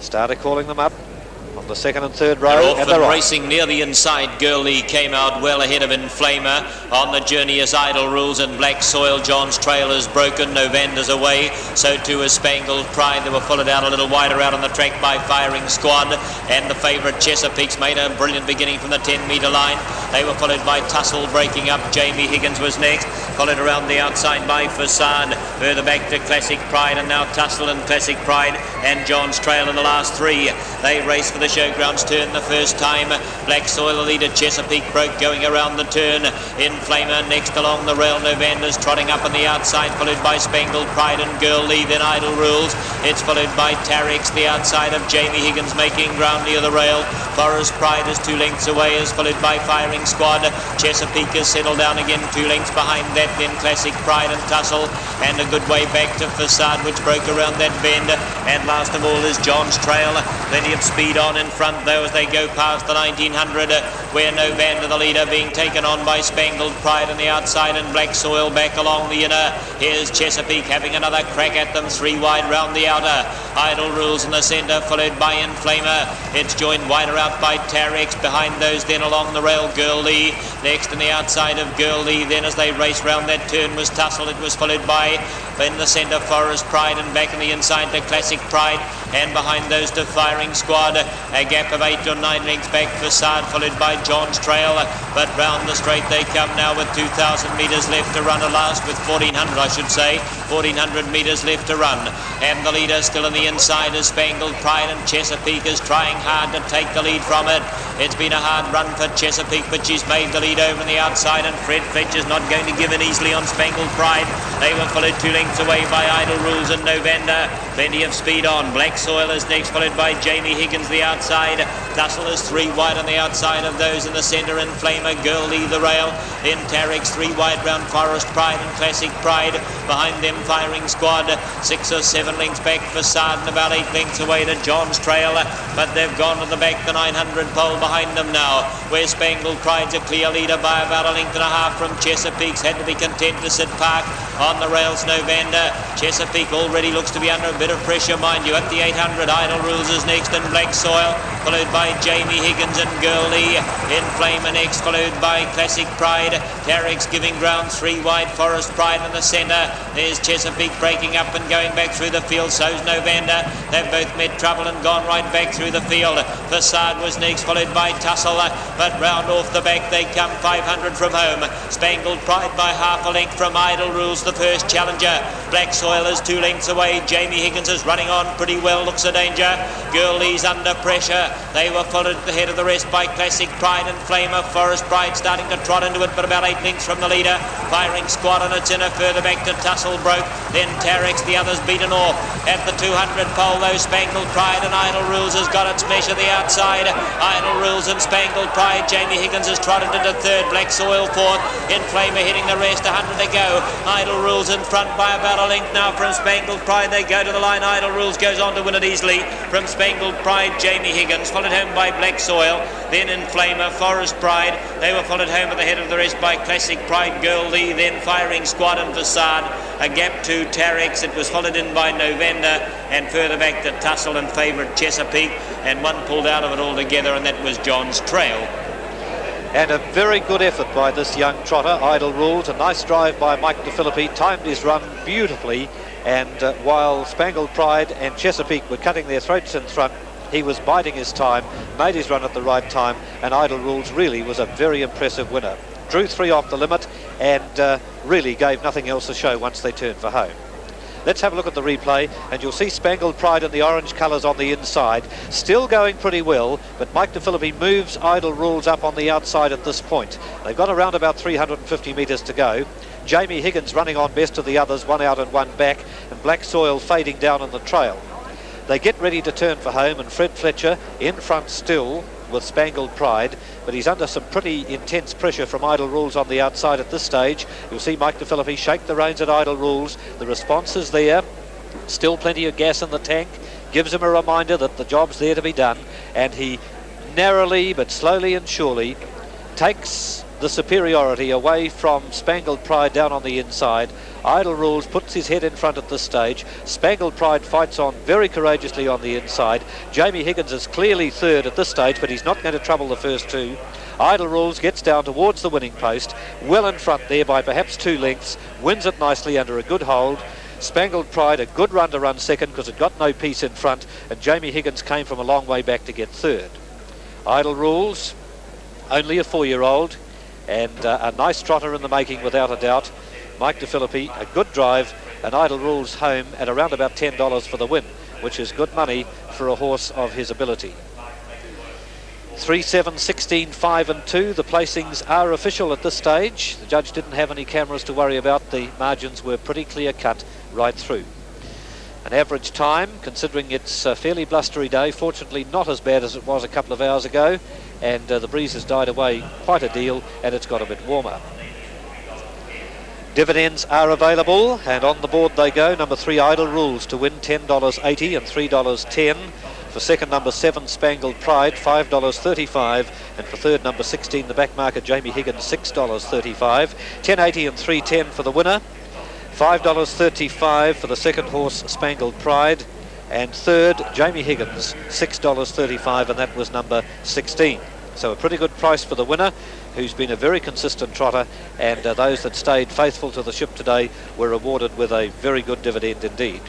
Started calling them up on the second and third row. They're off and and they're racing near the inside. Girlie came out well ahead of Inflamer. On the journey is Idle Rules and Black Soil. John's trail is broken. Novander's away. So too is Spangled Pride. They were followed out a little wider out on the track by Firing Squad. And the favourite Chesapeake's made a brilliant beginning from the 10-metre line. They were followed by Tussle breaking up. Jamie Higgins was next. Followed around the outside by Facade. Further back to Classic Pride, and now Tussle and Classic Pride and John's trail in the last three. They race for the showgrounds turn the first time. Black Soil, the leader. Chesapeake broke going around the turn. Inflamer next along the rail. Novander's trotting up on the outside, followed by Spangled Pride and Girlie, then Idle Rules. It's followed by Tarix, the outside of Jamie Higgins, making ground near the rail. Forest Pride is 2 lengths away, is followed by Firing Squad. Chesapeake has settled down again, 2 lengths behind that, then Classic Pride and Tussle, and a good way back to Facade, which broke around that bend. And last of all is John's trail. Plenty of speed on in front though as they go past the 1900, where Novander the leader being taken on by Spangled Pride on the outside and Black Soil back along the inner. Here's Chesapeake having another crack at them, 3 wide round the outer. Idle Rules in the centre, followed by Inflamer. It's joined wider out by Tarix. Behind those then along the rail Girlie. Next on the outside of Girlie, then as they race round that turn was Tussle. It was followed by in the centre Forest Pride, and back in the inside to Classic Pride, and behind those to Firing Squad. A gap of 8 or 9 lengths back Facade, followed by John's trail. But round the straight they come now with 2,000 metres left to run, at last with 1,400 I should say, 1,400 metres left to run. And the leader still in the inside is Spangled Pride, and Chesapeake is trying hard to take the lead from it. It's been a hard run for Chesapeake, but she's made the lead over on the outside, and Fred Fletcher's not going to give in easily on Spangled Pride. They were followed 2 lengths away by Idle Rules and Novander. Plenty of speed on. Black Soil is next, followed by Jamie Higgins the outside. Tussle is 3 wide on the outside of those in the centre. Inflamer, Girlie the rail. Then Tarix 3 wide round Forest Pride and Classic Pride. Behind them Firing Squad. 6 or 7 lengths back Facade, and about 8 lengths away to John's trail. But they've gone to the back, the 900 pole behind them now, where Spangled Pride's a clear leader by about 1.5 lengths from Chesapeake's. Had to be content to sit park on the rails. Novander. Chesapeake already looks to be under a bit of pressure, mind you. At the 800, Idle Rules is next, and Black Soil, followed by Jamie Higgins and Girlie. Inflamer next, followed by Classic Pride. Tarix giving ground, 3 wide, Forest Pride in the centre. There's Chesapeake breaking up and going back through the field. So's Novander. They've both met trouble and gone right back through the field. Facade was next, followed by Tussle. But round off the back they come, 500 from home. Spangled Pride by half a length from Idle Rules, the first challenger. Black Soil is 2 lengths away. Jamie Higgins is running on pretty well, looks a danger. Girlie's under pressure. They were followed at the head of the rest by Classic Pride and Flamer. Forest Pride starting to trot into it, but about 8 lengths from the leader. Firing Squad on its inner, further back to Tussle broke. Then Tarix, the others beaten off. At the 200 pole though, Spangled Pride and Idle Rules has got its measure the outside. Idle Rules and Spangled Pride. Jamie Higgins has trotted into third. Black Soil fourth. Inflamer hitting the rest, 100 to go. Idle Rules in front by about a length now from Spangled Pride. They go to the line. Idle Rules goes on to win it easily from Spangled Pride. Jamie Higgins followed home by Black Soil, then Inflamer, Forest Pride. They were followed home at the head of the rest by Classic Pride, Girlie, then Firing Squad and Facade. A gap to Tarix. It was followed in by Novander, and further back to Tussle and favourite Chesapeake, and one pulled out of it altogether, and that was John's trail. And a very good effort by this young trotter, Idle Rules. A nice drive by Mike DeFilippi, timed his run beautifully, and while Spangled Pride and Chesapeake were cutting their throats in front, he was biding his time, made his run at the right time, and Idle Rules really was a very impressive winner. Drew 3 off the limit and really gave nothing else to show once they turned for home. Let's have a look at the replay, and you'll see Spangled Pride in the orange colours on the inside, still going pretty well, but Mike DeFilippi moves Idle Rules up on the outside at this point. They've got around about 350 metres to go. Jamie Higgins running on best of the others, 1 out and 1 back, and Black Soil fading down on the trail. They get ready to turn for home, and Fred Fletcher in front still with Spangled Pride, but he's under some pretty intense pressure from Idle Rules on the outside at this stage. You'll see Mike DeFilippi shake the reins at Idle Rules. The response is there, still plenty of gas in the tank, gives him a reminder that the job's there to be done, and he narrowly but slowly and surely takes the superiority away from Spangled Pride down on the inside. Idle Rules puts his head in front at this stage. Spangled Pride fights on very courageously on the inside. Jamie Higgins is clearly third at this stage, but he's not going to trouble the first two. Idle Rules gets down towards the winning post, well in front there by perhaps 2 lengths, wins it nicely under a good hold. Spangled Pride a good run to run second because it got no piece in front, and Jamie Higgins came from a long way back to get third. Idle Rules, only a 4-year-old, and a nice trotter in the making without a doubt. Mike DeFilippi, a good drive, and Idle Rules home at around about $10 for the win, which is good money for a horse of his ability. 3, 7, 16, 5 and 2. The placings are official at this stage. The judge didn't have any cameras to worry about. The margins were pretty clear cut right through. An average time, considering it's a fairly blustery day, fortunately not as bad as it was a couple of hours ago, and the breeze has died away quite a deal and it's got a bit warmer. Dividends are available, and on the board they go. Number 3, Idle Rules, to win $10.80 and $3.10. For second, number 7, Spangled Pride, $5.35. And for third, number 16, the back marker, Jamie Higgins, $6.35. $10.80 and $3.10 for the winner. $5.35 for the second horse, Spangled Pride. And third, Jamie Higgins, $6.35, and that was number 16. So a pretty good price for the winner, who's been a very consistent trotter, and those that stayed faithful to the ship today were rewarded with a very good dividend indeed.